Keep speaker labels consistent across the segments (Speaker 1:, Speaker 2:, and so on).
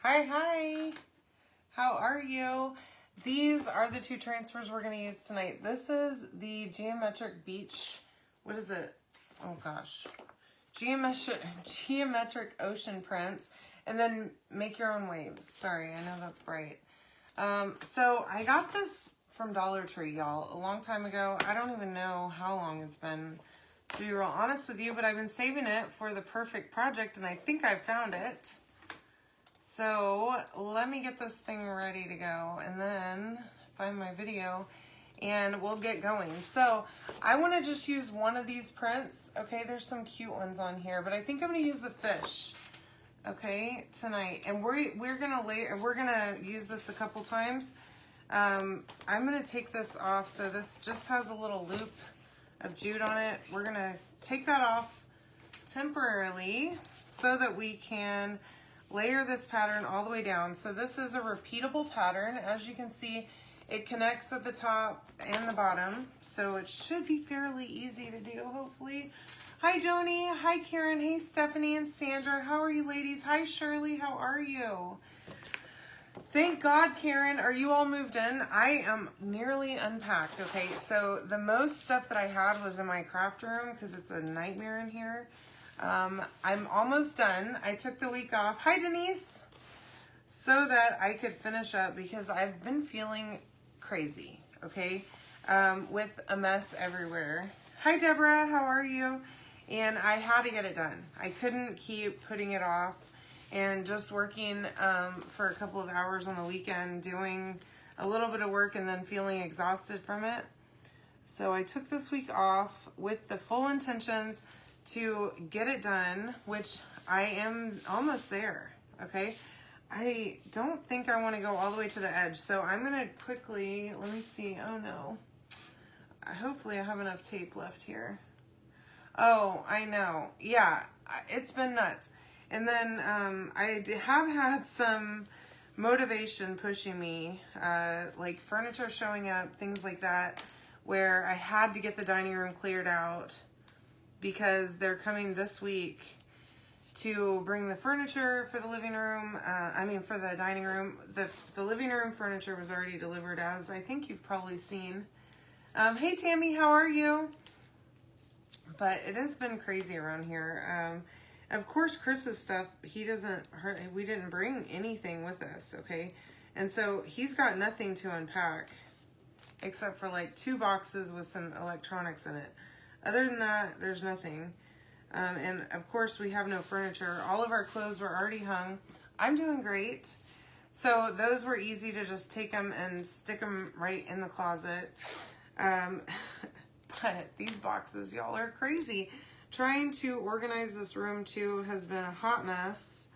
Speaker 1: Hi. How are you? These are the two transfers we're going to use tonight. This is the geometric beach. What is it? Oh gosh. Geometric ocean prints. And then make your own waves. Sorry, I know that's bright. So I got this from Dollar Tree, y'all, a long time ago. I don't even know how long it's been, to be real honest with you, but I've been saving it for the perfect project, and I think I found it. So let me get this thing ready to go and then find my video and we'll get going. So I want to just use one of these prints. Okay, there's some cute ones on here, but I think I'm going to use the fish, okay, tonight. And we're gonna use this a couple times. I'm gonna take this off. So this just has a little loop of jute on it. We're gonna take that off temporarily so that we can layer this pattern all the way down. So this is a repeatable pattern. As you can see, it connects at the top and the bottom. So it should be fairly easy to do, hopefully. Hi, Joni. Hi, Karen. Hey, Stephanie and Sandra. How are you, ladies? Hi, Shirley. How are you? Thank God, Karen. Are you all moved in? I am nearly unpacked. Okay, so the most stuff that I had was in my craft room because it's a nightmare in here. I'm almost done. I took the week off. Hi, Denise. So that I could finish up because I've been feeling crazy, okay, with a mess everywhere. Hi, Deborah. How are you? And I had to get it done. I couldn't keep putting it off and just working for a couple of hours on the weekend, doing a little bit of work and then feeling exhausted from it. So I took this week off with the full intentions to get it done, which I am almost there, okay? I don't think I want to go all the way to the edge, so I'm going to quickly, let me see, oh no. Hopefully I have enough tape left here. Oh, I know. Yeah, it's been nuts. And then I have had some motivation pushing me, like furniture showing up, things like that, where I had to get the dining room cleared out because they're coming this week to bring the furniture for the living room. For the dining room. The living room furniture was already delivered, as I think you've probably seen. Hey, Tammy, how are you? But it has been crazy around here. Of course, Chris's stuff, we didn't bring anything with us, okay? And so he's got nothing to unpack except for like 2 boxes with some electronics in it. Other than that, there's nothing. And of course, we have no furniture. All of our clothes were already hung. I'm doing great. So those were easy to just take them and stick them right in the closet. But these boxes, y'all, are crazy. Trying to organize this room too has been a hot mess.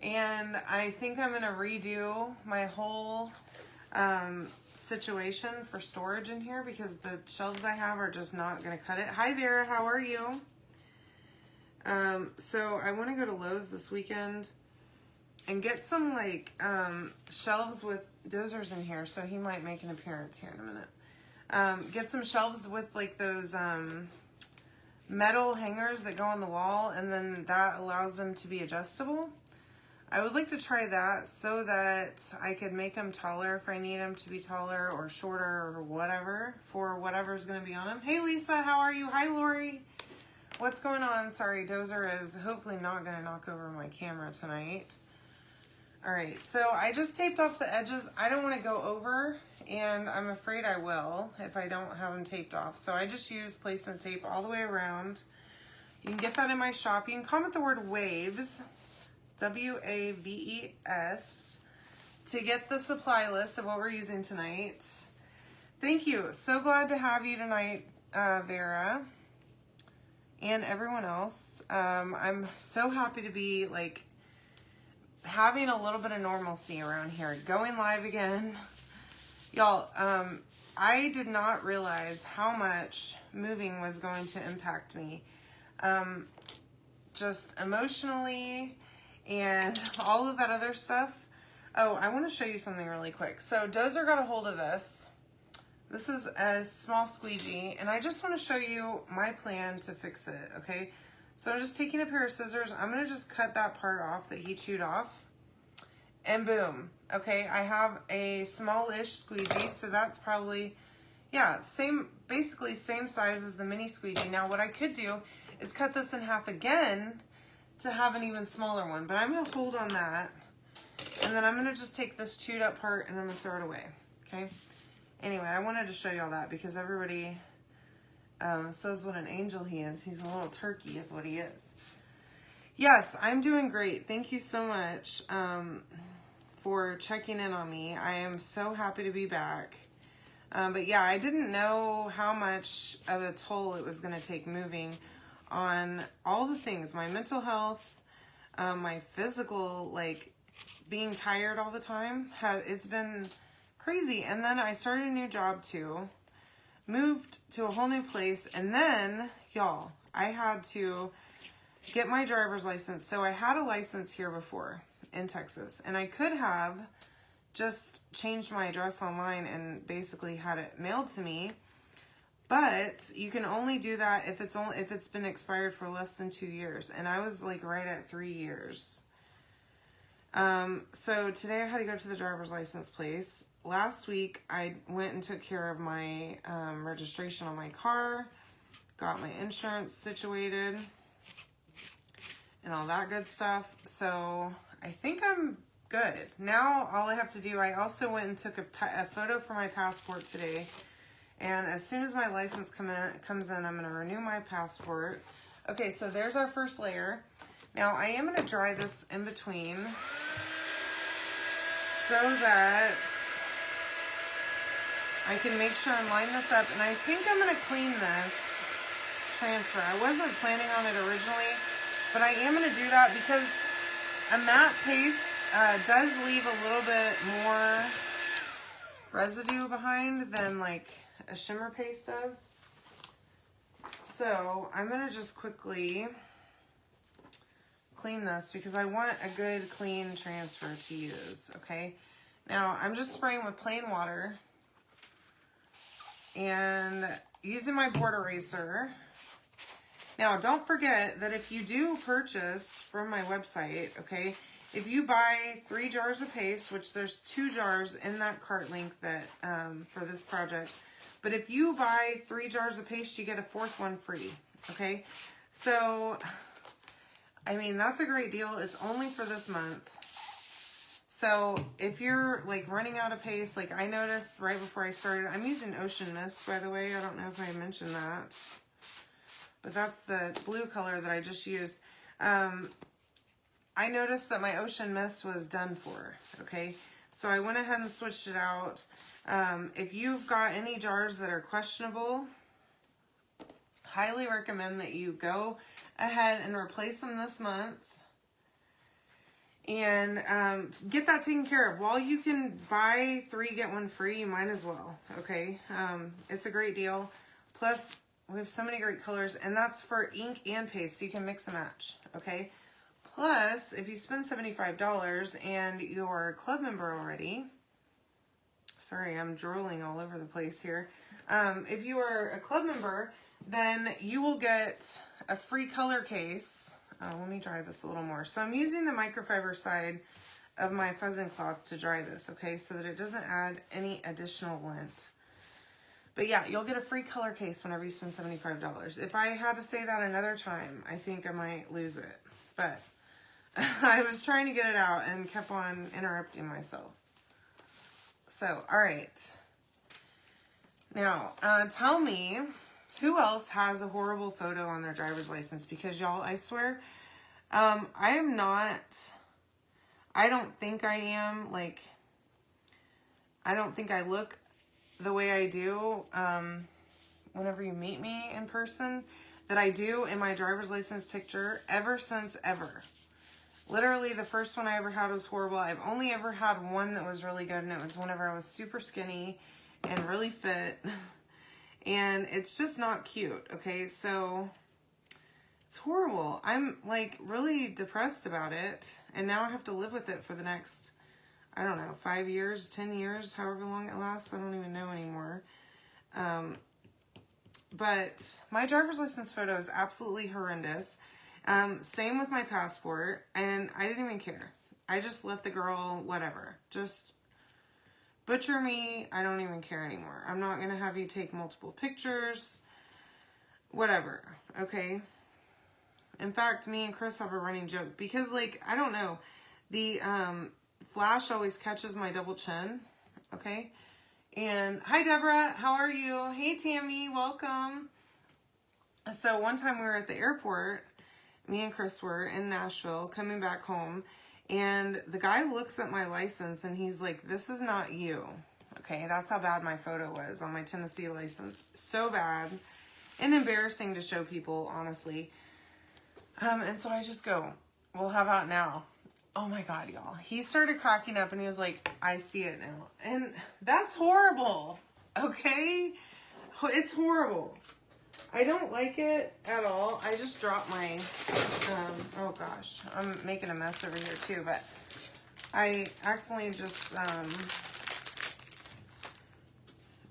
Speaker 1: And I think I'm gonna redo my whole situation for storage in here because the shelves I have are just not gonna cut it. Hi Vera, how are you? So I want to go to Lowe's this weekend and get some like shelves with Dozer's in here, so he might make an appearance here in a minute. Get some shelves with like those metal hangers that go on the wall, and then that allows them to be adjustable. I would like to try that so that I could make them taller if I need them to be taller or shorter or whatever for whatever's going to be on them. Hey Lisa, how are you? Hi Lori. What's going on? Sorry, Dozer is hopefully not going to knock over my camera tonight. All right, so I just taped off the edges. I don't want to go over, and I'm afraid I will if I don't have them taped off. So I just use placement tape all the way around. You can get that in my shop. You can comment the word waves, W-A-V-E-S, to get the supply list of what we're using tonight. Thank you. So glad to have you tonight, Vera, and everyone else. I'm so happy to be like having a little bit of normalcy around here, going live again. Y'all, I did not realize how much moving was going to impact me. Just emotionally and all of that other stuff. Oh, I want to show you something really quick. So Dozer got a hold of this. This is a small squeegee, and I just want to show you my plan to fix it, okay? So I'm just taking a pair of scissors. I'm going to just cut that part off that he chewed off. and boom. Okay, I have a smallish squeegee, so that's probably, yeah, basically same size as the mini squeegee. Now what I could do is cut this in half again to have an even smaller one, but I'm gonna hold on that, and then I'm gonna just take this chewed up part and I'm gonna throw it away, okay? Anyway, I wanted to show y'all that because everybody says what an angel he is. He's a little turkey is what he is. Yes, I'm doing great. Thank you so much for checking in on me. I am so happy to be back. But yeah, I didn't know how much of a toll it was going to take moving on all the things, my mental health, my physical, like being tired all the time. It's been crazy. And then I started a new job too, moved to a whole new place. And then y'all, I had to get my driver's license. So I had a license here before in Texas, and I could have just changed my address online and basically had it mailed to me. But you can only do that if it's been expired for less than 2 years. And I was like right at 3 years. So today I had to go to the driver's license place. Last week I went and took care of my registration on my car, got my insurance situated, and all that good stuff. So I think I'm good. Now all I have to do, I also went and took a photo for my passport today. And as soon as my license comes in, I'm going to renew my passport. Okay, so there's our first layer. Now I am going to dry this in between so that I can make sure and line this up. And I think I'm going to clean this transfer. I wasn't planning on it originally, but I am going to do that because a matte paste does leave a little bit more residue behind than like a shimmer paste does. So I'm going to just quickly clean this because I want a good clean transfer to use, okay? Now I'm just spraying with plain water and using my board eraser. Now don't forget that if you do purchase from my website, okay, if you buy 3 jars of paste, which there's 2 jars in that cart link that for this project, but if you buy 3 jars of paste, you get a 4th one free, okay? So, I mean, that's a great deal. It's only for this month. So, if you're, like, running out of paste, like I noticed right before I started, I'm using Ocean Mist, by the way. I don't know if I mentioned that, but that's the blue color that I just used. I noticed that my Ocean Mist was done for, okay? So I went ahead and switched it out. If you've got any jars that are questionable, highly recommend that you go ahead and replace them this month and get that taken care of. While you can buy 3, get 1 free, you might as well, okay? It's a great deal. Plus, we have so many great colors, and that's for ink and paste, so you can mix and match, okay? Plus, if you spend $75 and you're a club member already, sorry, I'm drooling all over the place here. If you are a club member, then you will get a free color case. Let me dry this a little more. So I'm using the microfiber side of my fuzzing cloth to dry this, okay, so that it doesn't add any additional lint. But yeah, you'll get a free color case whenever you spend $75. If I had to say that another time, I think I might lose it. But I was trying to get it out and kept on interrupting myself. So, all right. Now, tell me who else has a horrible photo on their driver's license, because y'all, I swear, I am not, I don't think I am, like, I don't think I look the way I do whenever you meet me in person that I do in my driver's license picture ever since ever. Literally, the first one I ever had was horrible. I've only ever had one that was really good, and it was whenever I was super skinny and really fit. And it's just not cute, okay? So, it's horrible. I'm, like, really depressed about it. And now I have to live with it for the next, I don't know, 5 years, 10 years, however long it lasts. I don't even know anymore. But my driver's license photo is absolutely horrendous. Same with my passport, and I didn't even care. I just let the girl, whatever, just butcher me. I don't even care anymore. I'm not going to have you take multiple pictures, whatever, okay? In fact, me and Chris have a running joke because, like, I don't know, the flash always catches my double chin, okay? And hi, Deborah, how are you? Hey, Tammy, welcome. So one time we were at the airport, me and Chris were in Nashville coming back home, and the guy looks at my license and he's like, this is not you. Okay, that's how bad my photo was on my Tennessee license. So bad and embarrassing to show people, honestly. And so I just go, well, how about now? Oh my God, y'all. He started cracking up and he was like, I see it now. And that's horrible. Okay? It's horrible. I don't like it at all. I just dropped my, oh gosh, I'm making a mess over here too, but I accidentally just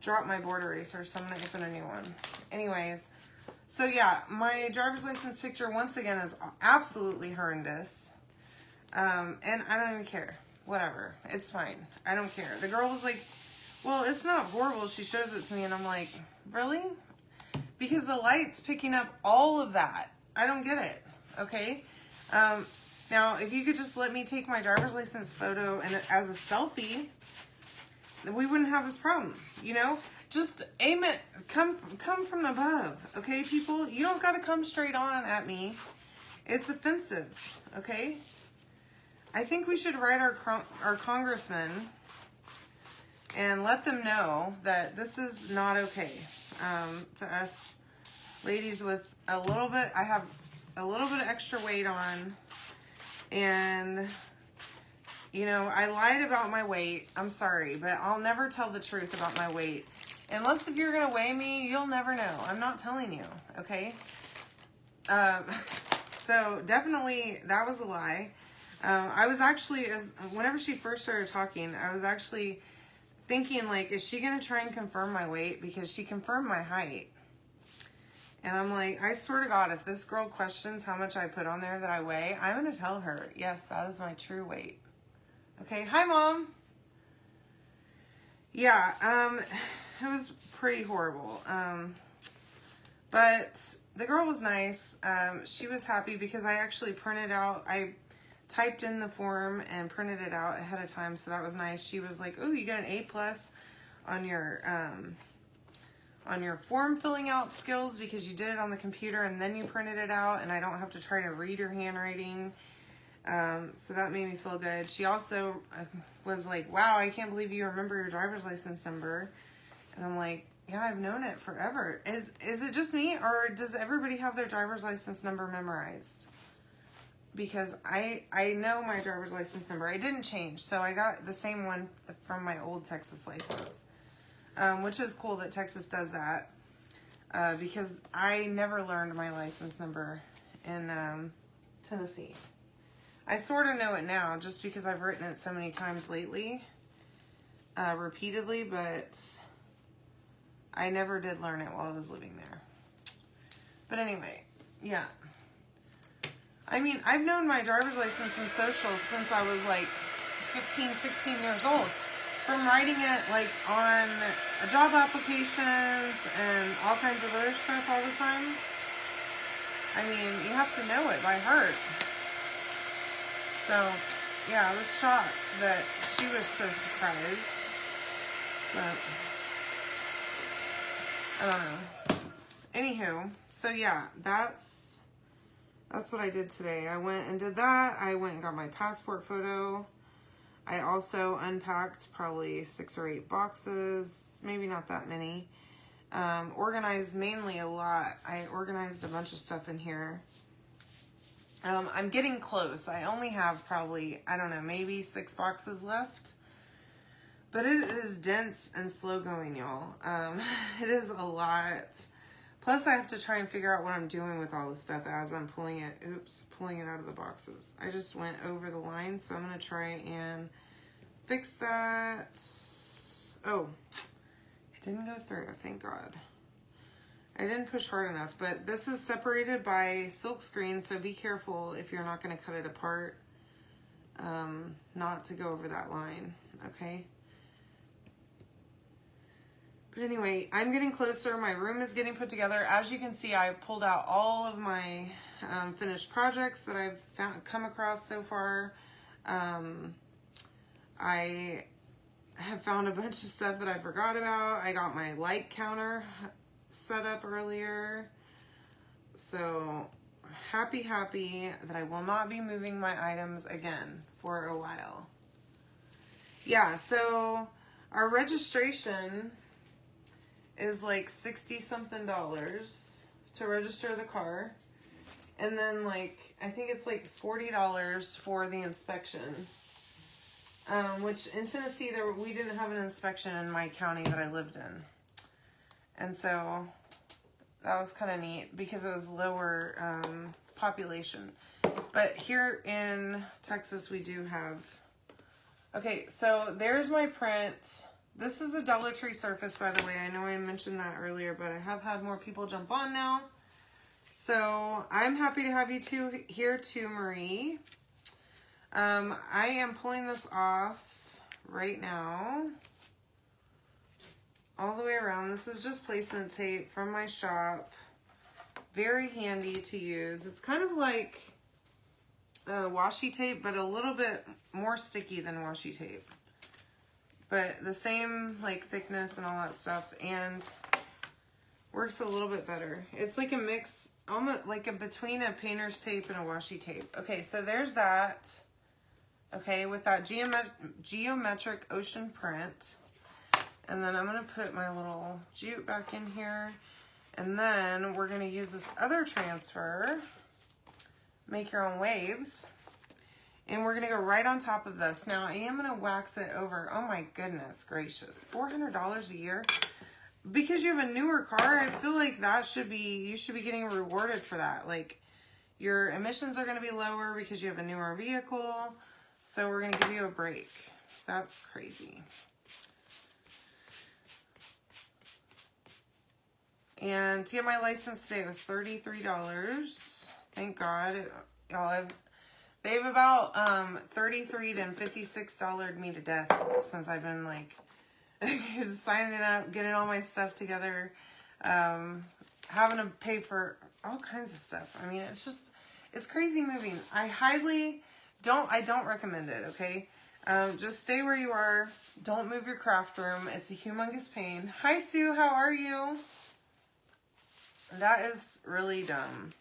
Speaker 1: dropped my board eraser, so I'm going to open a new one. Anyways, so yeah, my driver's license picture once again is absolutely horrendous. And I don't even care. Whatever. It's fine. I don't care. The girl was like, well, it's not horrible. She shows it to me and I'm like, really? Because the light's picking up all of that. I don't get it. Okay? Now, if you could just let me take my driver's license photo and as a selfie, we wouldn't have this problem. You know? Just aim it. Come from above. Okay, people? You don't got to come straight on at me. It's offensive. Okay? I think we should write our congressman and let them know that this is not okay. To us ladies with a little bit, I have a little bit of extra weight on, and you know, I lied about my weight. I'm sorry, but I'll never tell the truth about my weight. Unless if you're going to weigh me, you'll never know. I'm not telling you, okay? So definitely that was a lie. I was actually, whenever she first started talking, I was actually thinking, like, is she going to try and confirm my weight? Because she confirmed my height. And I'm like, I swear to God, if this girl questions how much I put on there that I weigh, I'm going to tell her, yes, that is my true weight. Okay, hi, Mom. Yeah, it was pretty horrible. But the girl was nice. She was happy because I actually printed out, I typed in the form and printed it out ahead of time, so that was nice. She was like, oh, you got an A+ on your form filling out skills because you did it on the computer and then you printed it out and I don't have to try to read your handwriting. So that made me feel good. She also was like, wow, I can't believe you remember your driver's license number. And I'm like, yeah, I've known it forever. Is it just me, or does everybody have their driver's license number memorized? Because I know my driver's license number. I didn't change, so I got the same one from my old Texas license, which is cool that Texas does that, because I never learned my license number in Tennessee. I sort of know it now just because I've written it so many times lately, repeatedly, but I never did learn it while I was living there. But anyway, yeah. I mean, I've known my driver's license and social since I was like 15, 16 years old. From writing it like on job applications and all kinds of other stuff all the time. I mean, you have to know it by heart. So, yeah, I was shocked that she was so surprised. But, I don't know. Anywho, so yeah, that's what I did today. I went and did that. I went and got my passport photo. I also unpacked probably 6 or 8 boxes, maybe not that many. Organized mainly a lot. I organized a bunch of stuff in here. I'm getting close. I only have probably, I don't know, maybe 6 boxes left. But it is dense and slow going, y'all. It is a lot. Plus, I have to try and figure out what I'm doing with all this stuff as I'm pulling it out of the boxes. I just went over the line, so I'm going to try and fix that. Oh, it didn't go through, thank God. I didn't push hard enough, but this is separated by silk screen, so be careful if you're not going to cut it apart. not to go over that line, okay? But anyway, I'm getting closer. My room is getting put together. As you can see, I pulled out all of my finished projects that I've come across so far. I have found a bunch of stuff that I forgot about. I got my light counter set up earlier. So happy that I will not be moving my items again for a while. Yeah, so our registration is like $60 something to register the car. And then like, I think it's like $40 for the inspection. Which in Tennessee, we didn't have an inspection in my county that I lived in. And so that was kind of neat because it was lower population. But here in Texas, we do have... Okay, so there's my print. This is a Dollar Tree surface, by the way. I know I mentioned that earlier, but I have had more people jump on now. So I'm happy to have you here too, Marie. I am pulling this off right now. All the way around. This is just placement tape from my shop. Very handy to use. It's kind of like washi tape, but a little bit more sticky than washi tape. But the same like thickness and all that stuff, and works a little bit better. It's like a mix, almost like between a painter's tape and a washi tape. Okay, so there's that. Okay, with that geometric ocean print. And then I'm going to put my little jute back in here. And then we're going to use this other transfer, make your own waves. And we're going to go right on top of this. Now, I am going to wax it over. Oh my goodness gracious. $400 a year? Because you have a newer car, I feel like you should be getting rewarded for that. Like, your emissions are going to be lower because you have a newer vehicle. So we're going to give you a break. That's crazy. And to get my license today, it was $33. Thank God. Y'all, they've about $33 and $56 me to death since I've been like just signing up, getting all my stuff together, having to pay for all kinds of stuff. I mean, it's crazy moving. I don't recommend it, okay? Just stay where you are. Don't move your craft room. It's a humongous pain. Hi, Sue. How are you? That is really dumb.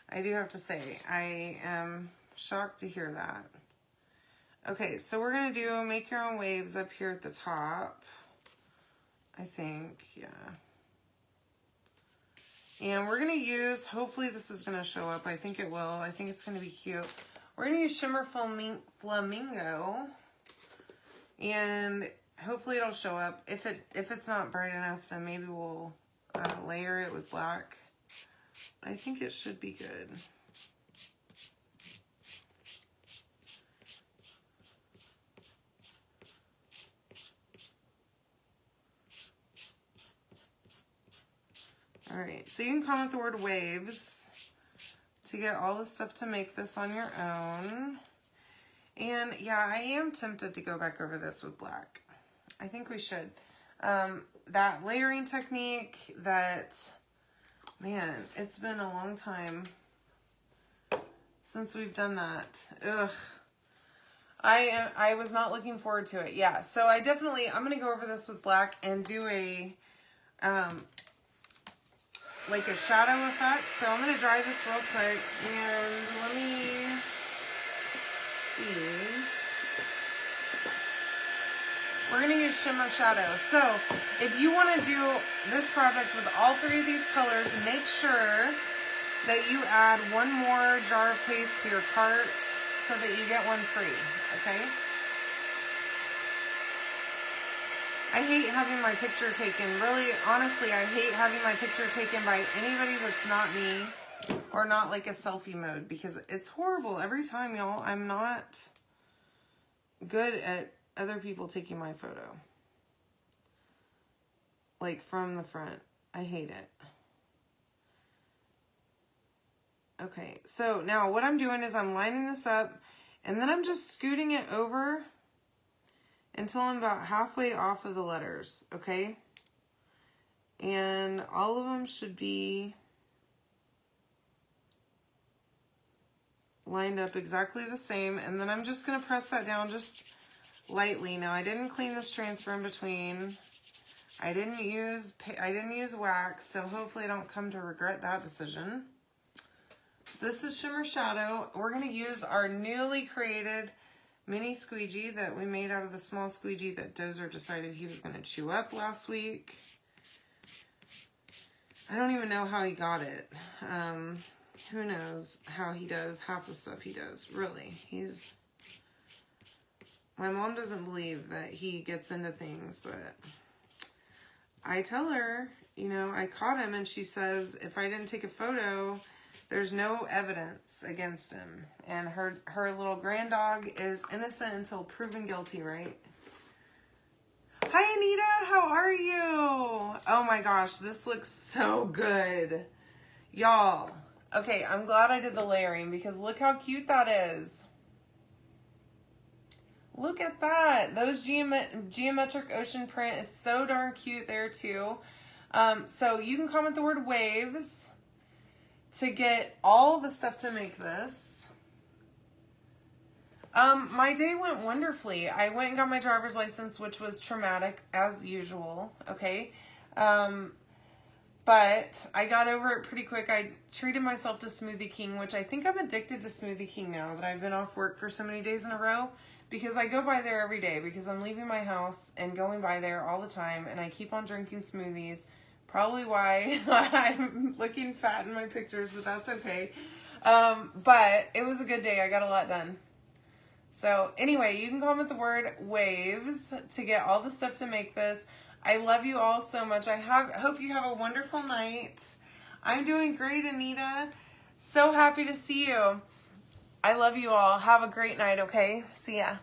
Speaker 1: I do have to say, I am shocked to hear that. Okay, so we're going to do make your own waves up here at the top. I think, yeah. And we're going to use, hopefully this is going to show up. I think it will. I think it's going to be cute. We're going to use Shimmer Flamingo. And hopefully it'll show up. If it's not bright enough, then maybe we'll layer it with black. I think it should be good. All right, so you can comment the word waves to get all the stuff to make this on your own. And yeah, I am tempted to go back over this with black. I think we should. That layering technique, man, it's been a long time since we've done that. Ugh. I was not looking forward to it. Yeah, so I'm going to go over this with black and do a, like a shadow effect. So I'm going to dry this real quick and let me see. We're going to use Shimmer Shadow. So if you want to do this project with all three of these colors, make sure that you add one more jar of paste to your cart so that you get one free, okay? I hate having my picture taken. Really, honestly, I hate having my picture taken by anybody that's not me or not like a selfie mode because it's horrible every time, y'all. I'm not good at other people taking my photo. Like from the front. I hate it. Okay, so now what I'm doing is I'm lining this up And then I'm just scooting it over until I'm about halfway off of the letters, okay? And all of them should be lined up exactly the same. And then I'm just gonna press that down just lightly. Now I didn't clean this transfer in between. I didn't use wax, so hopefully I don't come to regret that decision. This is Shimmer Shadow. We're gonna use our newly created mini squeegee that we made out of the small squeegee that Dozer decided he was gonna chew up last week. I don't even know how he got it. Who knows how he does half the stuff he does, really. My mom doesn't believe that he gets into things, but I tell her, you know, I caught him and she says, if I didn't take a photo, there's no evidence against him. And her little grand dog is innocent until proven guilty, right? Hi, Anita. How are you? Oh my gosh, this looks so good. Y'all. Okay, I'm glad I did the layering because look how cute that is. Look at that. Those geometric ocean print is so darn cute there too. So you can comment the word waves to get all the stuff to make this. My day went wonderfully. I went and got my driver's license, which was traumatic as usual. Okay. But I got over it pretty quick. I treated myself to Smoothie King, which I think I'm addicted to Smoothie King now that I've been off work for so many days in a row. Because I go by there every day because I'm leaving my house and going by there all the time. And I keep on drinking smoothies. Probably why I'm looking fat in my pictures, but that's okay. But it was a good day. I got a lot done. So anyway, you can comment the word waves to get all the stuff to make this. I love you all so much. I hope you have a wonderful night. I'm doing great, Anita. So happy to see you. I love you all. Have a great night, okay? See ya.